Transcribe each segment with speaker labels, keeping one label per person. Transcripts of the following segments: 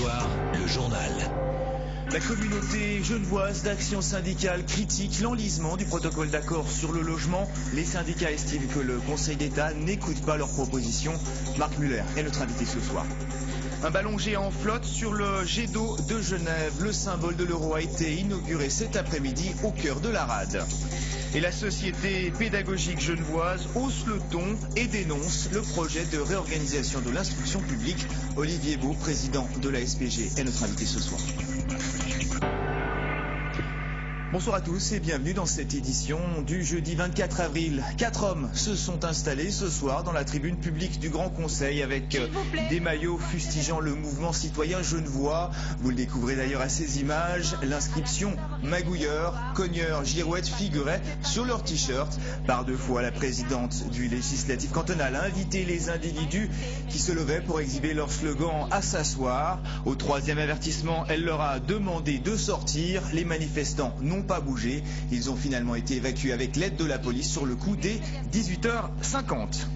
Speaker 1: soir, le journal.
Speaker 2: La communauté genevoise d'action syndicale critique l'enlisement du protocole d'accord sur le logement. Les syndicats estiment que le Conseil d'État n'écoute pas leurs propositions. Marc Muller est notre invité ce soir. Un ballon géant flotte sur le jet d'eau de Genève. Le symbole de l'euro a été inauguré cet après-midi au cœur de la rade. Et la société pédagogique genevoise hausse le ton et dénonce le projet de réorganisation de l'instruction publique. Olivier Beau, président de la SPG, est notre invité ce soir. Bonsoir à tous et bienvenue dans cette édition du jeudi 24 avril. 4 hommes se sont installés ce soir dans la tribune publique du Grand Conseil avec des maillots fustigeant le mouvement citoyen genevois. Vous le découvrez d'ailleurs à ces images. L'inscription magouilleur, cogneur, girouette figurait sur leur t-shirt. Par deux fois, la présidente du législatif cantonal a invité les individus qui se levaient pour exhiber leur slogan à s'asseoir. Au troisième avertissement, elle leur a demandé de sortir. Les manifestants n'ont pas bougé. Ils ont finalement été évacués avec l'aide de la police sur le coup des 18h50.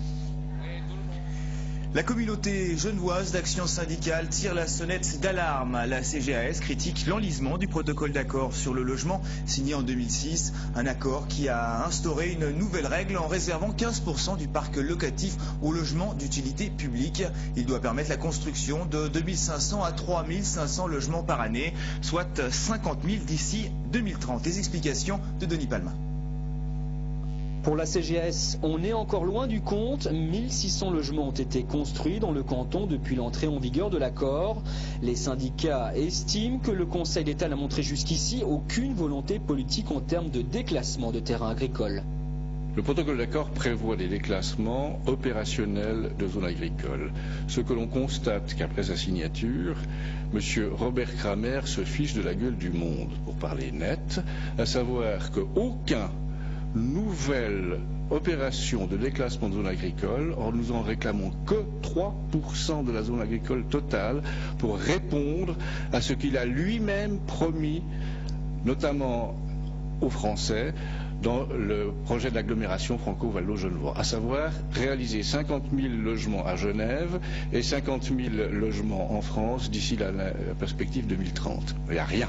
Speaker 2: La communauté genevoise d'action syndicale tire la sonnette d'alarme. La CGAS critique l'enlisement du protocole d'accord sur le logement signé en 2006. Un accord qui a instauré une nouvelle règle en réservant 15% du parc locatif aux logements d'utilité publique. Il doit permettre la construction de 2500 à 3500 logements par année, soit 50 000 d'ici 2030. Les explications de Denis Palma.
Speaker 3: Pour la CGAS, on est encore loin du compte. 1600 logements ont été construits dans le canton depuis l'entrée en vigueur de l'accord. Les syndicats estiment que le Conseil d'État n'a montré jusqu'ici aucune volonté politique en termes de déclassement de terrains agricoles.
Speaker 4: Le protocole d'accord prévoit des déclassements opérationnels de zones agricoles. Ce que l'on constate qu'après sa signature, M. Robert Kramer se fiche de la gueule du monde, pour parler net, à savoir qu'aucun nouvelle opération de déclassement de zone agricole, or nous en réclamons que 3% de la zone agricole totale pour répondre à ce qu'il a lui-même promis, notamment aux Français, dans le projet d'agglomération Franco-Valdo-Genevois, à savoir réaliser 50 000 logements à Genève et 50 000 logements en France d'ici la perspective 2030. Il n'y a rien,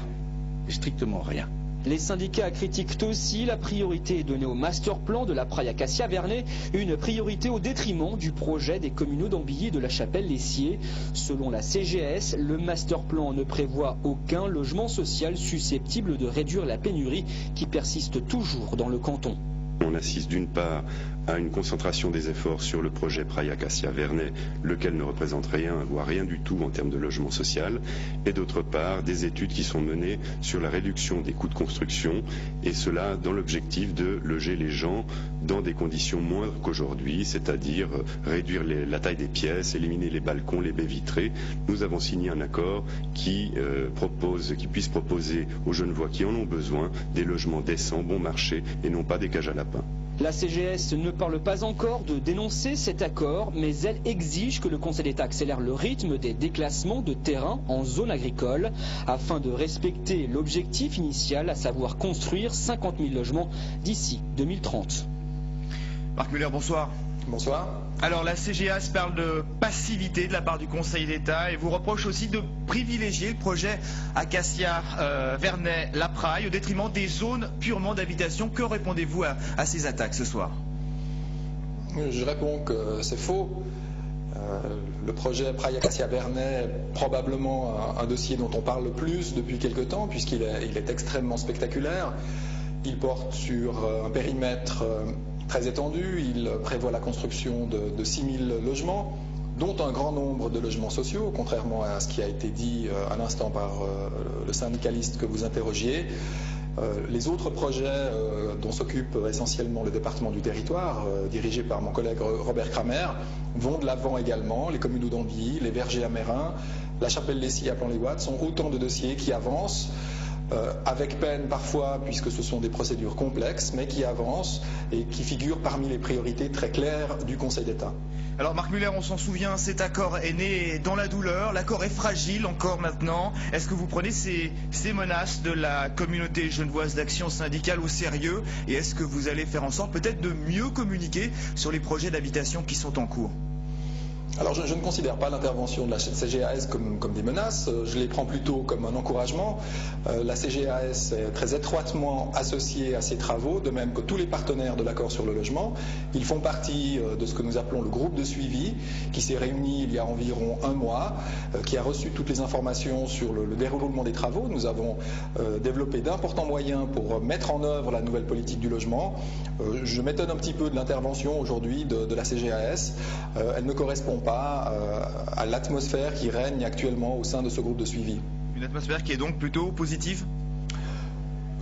Speaker 4: strictement rien.
Speaker 3: Les syndicats critiquent aussi la priorité donnée au master plan de la Praille Acacia-Vernet, une priorité au détriment du projet des communaux d'Ambilly et de la Chapelle-Lessier. Selon la CGAS, le master plan ne prévoit aucun logement social susceptible de réduire la pénurie qui persiste toujours dans le canton.
Speaker 5: On assiste d'une part à une concentration des efforts sur le projet Praille Acacia-Vernet, lequel ne représente rien, voire rien du tout en termes de logement social, et d'autre part des études qui sont menées sur la réduction des coûts de construction, et cela dans l'objectif de loger les gens dans des conditions moindres qu'aujourd'hui, c'est-à-dire réduire la taille des pièces, éliminer les balcons, les baies vitrées. Nous avons signé un accord qui puisse proposer aux Genevois qui en ont besoin des logements décents, bon marché, et non pas des cages à lapins.
Speaker 3: La CGS ne parle pas encore de dénoncer cet accord, mais elle exige que le Conseil d'État accélère le rythme des déclassements de terrain en zone agricole afin de respecter l'objectif initial, à savoir construire 50 000 logements d'ici 2030.
Speaker 2: Marc Muller, bonsoir.
Speaker 6: Bonsoir.
Speaker 2: Alors la CGAS parle de passivité de la part du Conseil d'État et vous reproche aussi de privilégier le projet Acacia-Vernet-Lapraille au détriment des zones purement d'habitation. Que répondez-vous à ces attaques ce soir?
Speaker 6: Je réponds que c'est faux. Le projet Praille Acacia-Vernet est probablement un dossier dont on parle le plus depuis quelque temps puisqu'il est extrêmement spectaculaire. Il porte sur un périmètre très étendu, il prévoit la construction de 6 000 logements, dont un grand nombre de logements sociaux, contrairement à ce qui a été dit à l'instant par le syndicaliste que vous interrogiez. Les autres projets dont s'occupe essentiellement le département du territoire, dirigé par mon collègue Robert Kramer, vont de l'avant également. Les communaux d'Ambilly, les Vergers à Mérin, la Chapelle-Lessier à Plan-les-Ouates sont autant de dossiers qui avancent. Avec peine parfois, puisque ce sont des procédures complexes, mais qui avancent et qui figurent parmi les priorités très claires du Conseil d'État.
Speaker 2: Alors Marc Muller, on s'en souvient, cet accord est né dans la douleur, l'accord est fragile encore maintenant. Est-ce que vous prenez ces menaces de la communauté genevoise d'action syndicale au sérieux et est-ce que vous allez faire en sorte peut-être de mieux communiquer sur les projets d'habitation qui sont en cours?
Speaker 6: Alors je ne considère pas l'intervention de la CGAS comme des menaces, je les prends plutôt comme un encouragement. La CGAS est très étroitement associée à ces travaux, de même que tous les partenaires de l'accord sur le logement. Ils font partie de ce que nous appelons le groupe de suivi, qui s'est réuni il y a environ un mois, qui a reçu toutes les informations sur le déroulement des travaux. Nous avons développé d'importants moyens pour mettre en œuvre la nouvelle politique du logement. Je m'étonne un petit peu de l'intervention aujourd'hui de la CGAS. Elle ne correspond pas à l'atmosphère qui règne actuellement au sein de ce groupe de suivi.
Speaker 2: Une atmosphère qui est donc plutôt positive ?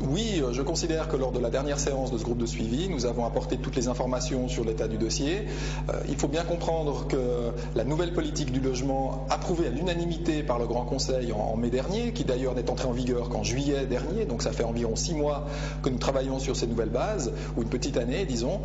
Speaker 6: Oui, je considère que lors de la dernière séance de ce groupe de suivi, nous avons apporté toutes les informations sur l'état du dossier. Il faut bien comprendre que la nouvelle politique du logement, approuvée à l'unanimité par le Grand Conseil en mai dernier, qui d'ailleurs n'est entrée en vigueur qu'en juillet dernier, donc ça fait environ 6 mois que nous travaillons sur ces nouvelles bases, ou une petite année, disons,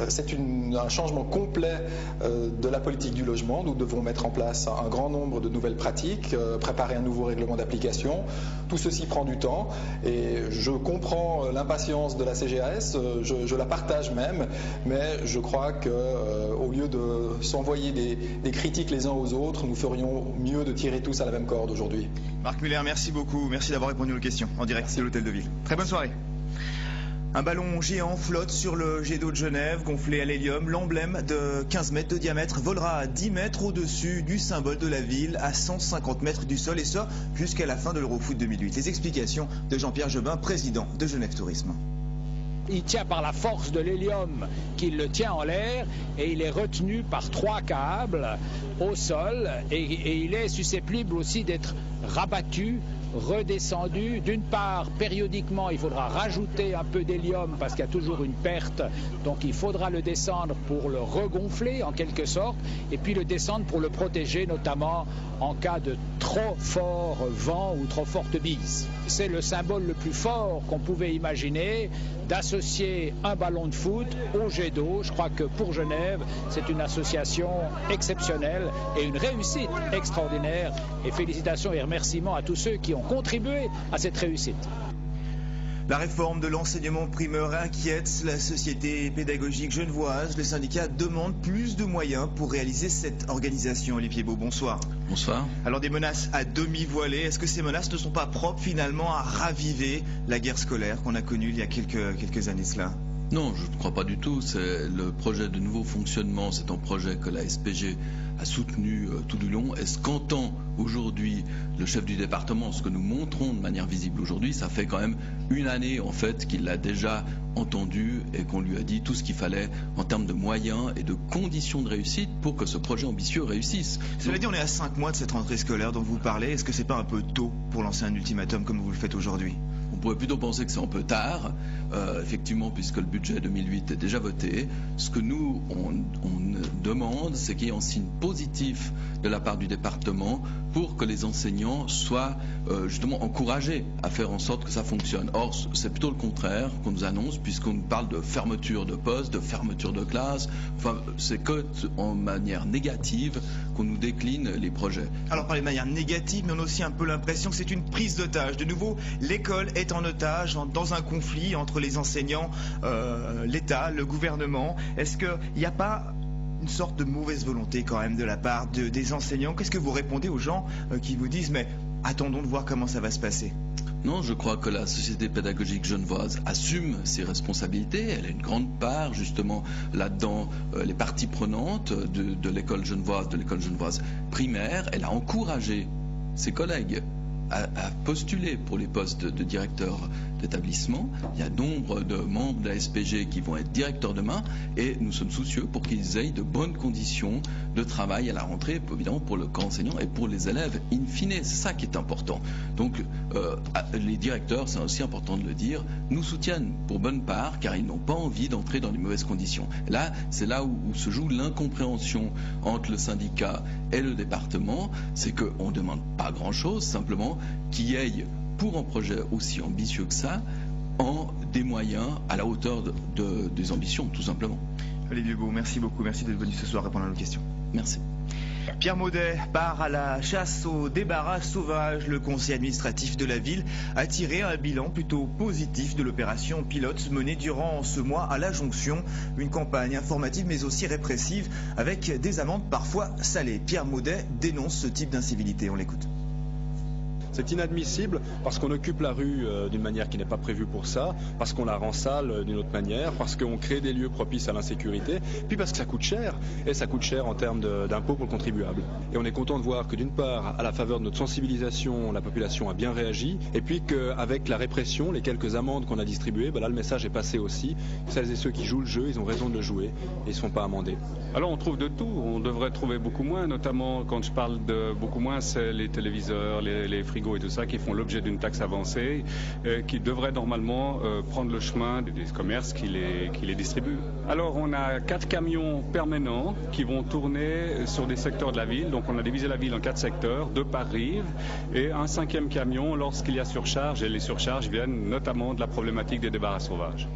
Speaker 6: c'est un changement complet de la politique du logement. Nous devons mettre en place un grand nombre de nouvelles pratiques, préparer un nouveau règlement d'application. Tout ceci prend du temps et je comprends l'impatience de la CGAS, je la partage même, mais je crois qu'au lieu de s'envoyer des critiques les uns aux autres, nous ferions mieux de tirer tous à la même corde aujourd'hui.
Speaker 2: Marc Muller, merci beaucoup, merci d'avoir répondu aux questions en direct de l'Hôtel de Ville. Très bonne soirée. Un ballon géant flotte sur le jet d'eau de Genève, gonflé à l'hélium. L'emblème de 15 mètres de diamètre volera à 10 mètres au-dessus du symbole de la ville, à 150 mètres du sol, et ça jusqu'à la fin de l'Eurofoot 2008. Les explications de Jean-Pierre Jobin, président de Genève Tourisme.
Speaker 1: Il tient par la force de l'hélium qu'il le tient en l'air et il est retenu par 3 câbles au sol et il est susceptible aussi d'être rabattu, redescendu. D'une part, périodiquement, il faudra rajouter un peu d'hélium parce qu'il y a toujours une perte, donc il faudra le descendre pour le regonfler en quelque sorte, et puis le descendre pour le protéger, notamment en cas de trop fort vent ou trop forte bise. C'est le symbole le plus fort qu'on pouvait imaginer, d'associer un ballon de foot au jet d'eau. Je crois que pour Genève, c'est une association exceptionnelle et une réussite extraordinaire. Et félicitations et remerciements à tous ceux qui ont contribué à cette réussite.
Speaker 2: La réforme de l'enseignement primaire inquiète la société pédagogique genevoise. Les syndicats demandent plus de moyens pour réaliser cette organisation. Olivier Beau, bonsoir.
Speaker 7: Bonsoir.
Speaker 2: Alors des menaces à demi voilées, est-ce que ces menaces ne sont pas propres finalement à raviver la guerre scolaire qu'on a connue il y a quelques années cela ?
Speaker 7: Non, je ne crois pas du tout. C'est le projet de nouveau fonctionnement, c'est un projet que la SPG a soutenu tout du long. Et ce qu'entend aujourd'hui le chef du département, ce que nous montrons de manière visible aujourd'hui, ça fait quand même une année en fait qu'il l'a déjà entendu et qu'on lui a dit tout ce qu'il fallait en termes de moyens et de conditions de réussite pour que ce projet ambitieux réussisse.
Speaker 2: Cela dit, on est à 5 mois de cette rentrée scolaire dont vous parlez. Est-ce que c'est pas un peu tôt pour lancer un ultimatum comme vous le faites aujourd'hui ?
Speaker 7: On pourrait plutôt penser que c'est un peu tard, effectivement, puisque le budget 2008 est déjà voté. Ce que nous, on demande, c'est qu'il y ait un signe positif de la part du département pour que les enseignants soient justement encouragés à faire en sorte que ça fonctionne. Or, c'est plutôt le contraire qu'on nous annonce, puisqu'on nous parle de fermeture de postes, de fermeture de classes. Enfin, c'est que en manière négative qu'on nous décline les projets.
Speaker 2: Alors, parler de manière négative, mais on a aussi un peu l'impression que c'est une prise d'otage. De nouveau, l'école est en otage dans un conflit entre les enseignants, l'État, le gouvernement. Est-ce qu'il n'y a pas une sorte de mauvaise volonté quand même de la part des enseignants? Qu'est-ce que vous répondez aux gens qui vous disent mais attendons de voir comment ça va se passer?
Speaker 7: Non, je crois que la société pédagogique genevoise assume ses responsabilités. Elle a une grande part justement là-dedans, les parties prenantes de l'école genevoise primaire. Elle a encouragé ses collègues à postuler pour les postes de directeur d'établissement. Il y a nombre de membres de la SPG qui vont être directeurs demain et nous sommes soucieux pour qu'ils aient de bonnes conditions de travail à la rentrée, évidemment pour le corps enseignant et pour les élèves in fine. C'est ça qui est important. Donc les directeurs, c'est aussi important de le dire, nous soutiennent pour bonne part car ils n'ont pas envie d'entrer dans les mauvaises conditions. Là, c'est là où se joue l'incompréhension entre le syndicat et le département. C'est qu'on ne demande pas grand-chose, simplement qu'il y ait pour un projet aussi ambitieux que ça, des moyens à la hauteur des ambitions, tout simplement.
Speaker 2: Olivier Beau, merci beaucoup. Merci d'être venu ce soir répondre à nos questions.
Speaker 7: Merci.
Speaker 2: Pierre Maudet part à la chasse au débarras sauvage. Le conseil administratif de la ville a tiré un bilan plutôt positif de l'opération pilote menée durant ce mois à la Jonction. Une campagne informative mais aussi répressive avec des amendes parfois salées. Pierre Maudet dénonce ce type d'incivilité. On l'écoute.
Speaker 8: C'est inadmissible parce qu'on occupe la rue d'une manière qui n'est pas prévue pour ça, parce qu'on la rend sale d'une autre manière, parce qu'on crée des lieux propices à l'insécurité, puis parce que ça coûte cher, et ça coûte cher en termes d'impôts pour le contribuable. Et on est content de voir que d'une part, à la faveur de notre sensibilisation, la population a bien réagi, et puis qu'avec la répression, les quelques amendes qu'on a distribuées, là le message est passé aussi. Celles et ceux qui jouent le jeu, ils ont raison de le jouer, et ils ne se font pas amender.
Speaker 9: Alors on trouve de tout, on devrait trouver beaucoup moins, notamment quand je parle de beaucoup moins, c'est les téléviseurs, les frigos et tout ça qui font l'objet d'une taxe avancée qui devrait normalement prendre le chemin des commerces qui les distribuent. Alors on a 4 camions permanents qui vont tourner sur des secteurs de la ville, donc on a divisé la ville en 4 secteurs, 2 par rive, et un 5e camion lorsqu'il y a surcharge, et les surcharges viennent notamment de la problématique des débarras sauvages.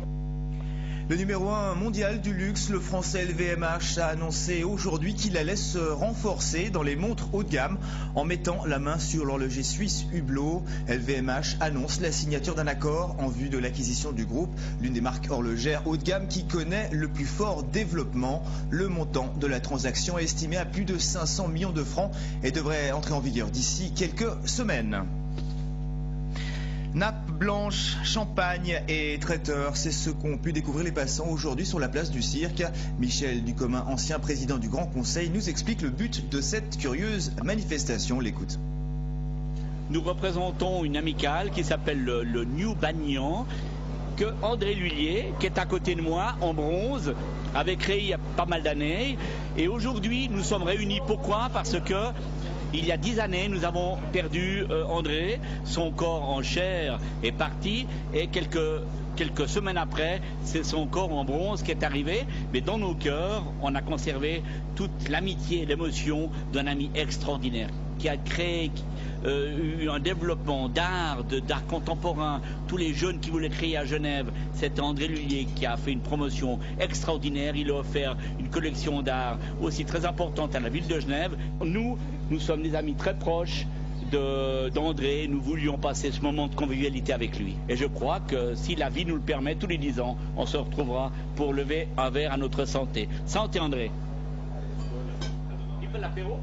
Speaker 2: Le numéro 1 mondial du luxe, le français LVMH, a annoncé aujourd'hui qu'il allait se renforcer dans les montres haut de gamme en mettant la main sur l'horloger suisse Hublot. LVMH annonce la signature d'un accord en vue de l'acquisition du groupe, l'une des marques horlogères haut de gamme qui connaît le plus fort développement. Le montant de la transaction est estimé à plus de 500 millions de francs et devrait entrer en vigueur d'ici quelques semaines. Nappes blanches, champagne et traiteurs, c'est ce qu'ont pu découvrir les passants aujourd'hui sur la place du Cirque. Michel Ducommun, ancien président du Grand Conseil, nous explique le but de cette curieuse manifestation. L'écoute.
Speaker 10: Nous représentons une amicale qui s'appelle le New Bagnan, que André Lhuillier, qui est à côté de moi, en bronze, avait créé il y a pas mal d'années. Et aujourd'hui, nous sommes réunis. Pourquoi ? Parce que il y a 10 années, nous avons perdu André, son corps en chair est parti, et quelques semaines après, c'est son corps en bronze qui est arrivé. Mais dans nos cœurs, on a conservé toute l'amitié et l'émotion d'un ami extraordinaire qui a créé eu un développement d'art contemporain. Tous les jeunes qui voulaient créer à Genève, c'était André Lhuillier qui a fait une promotion extraordinaire. Il a offert une collection d'art aussi très importante à la ville de Genève. Nous sommes des amis très proches d'André. Nous voulions passer ce moment de convivialité avec lui. Et je crois que si la vie nous le permet, tous les 10 ans, on se retrouvera pour lever un verre à notre santé. Santé André. Il fait l'apéro ?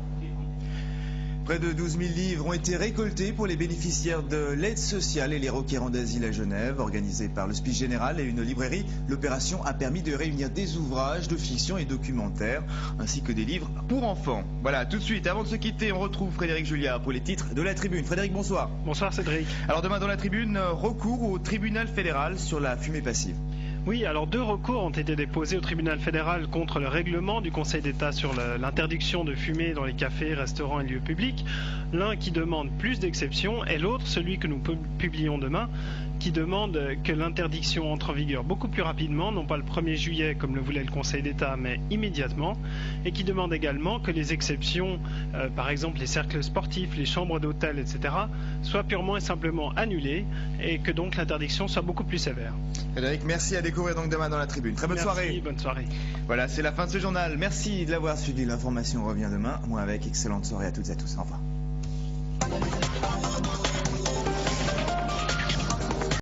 Speaker 2: Près de 12 000 livres ont été récoltés pour les bénéficiaires de l'aide sociale et les requérants d'asile à Genève. Organisée par le Spice Général et une librairie, l'opération a permis de réunir des ouvrages de fiction et documentaires, ainsi que des livres pour enfants. Voilà, tout de suite, avant de se quitter, on retrouve Frédéric Julia pour les titres de la Tribune. Frédéric, bonsoir.
Speaker 11: Bonsoir Cédric.
Speaker 2: Alors demain dans la Tribune, recours au tribunal fédéral sur la fumée passive.
Speaker 11: Oui, alors 2 recours ont été déposés au tribunal fédéral contre le règlement du Conseil d'État sur l'interdiction de fumer dans les cafés, restaurants et lieux publics. L'un qui demande plus d'exceptions et l'autre, celui que nous publions demain, qui demande que l'interdiction entre en vigueur beaucoup plus rapidement, non pas le 1er juillet comme le voulait le Conseil d'État, mais immédiatement, et qui demande également que les exceptions, par exemple les cercles sportifs, les chambres d'hôtel, etc., soient purement et simplement annulées et que donc l'interdiction soit beaucoup plus sévère.
Speaker 2: Frédéric, merci, à découvrir donc demain dans la Tribune. Très bonne soirée.
Speaker 11: Merci, bonne soirée.
Speaker 2: Voilà, c'est la fin de ce journal. Merci de l'avoir suivi. L'information revient demain. Moi avec. Excellente soirée à toutes et à tous. Au revoir.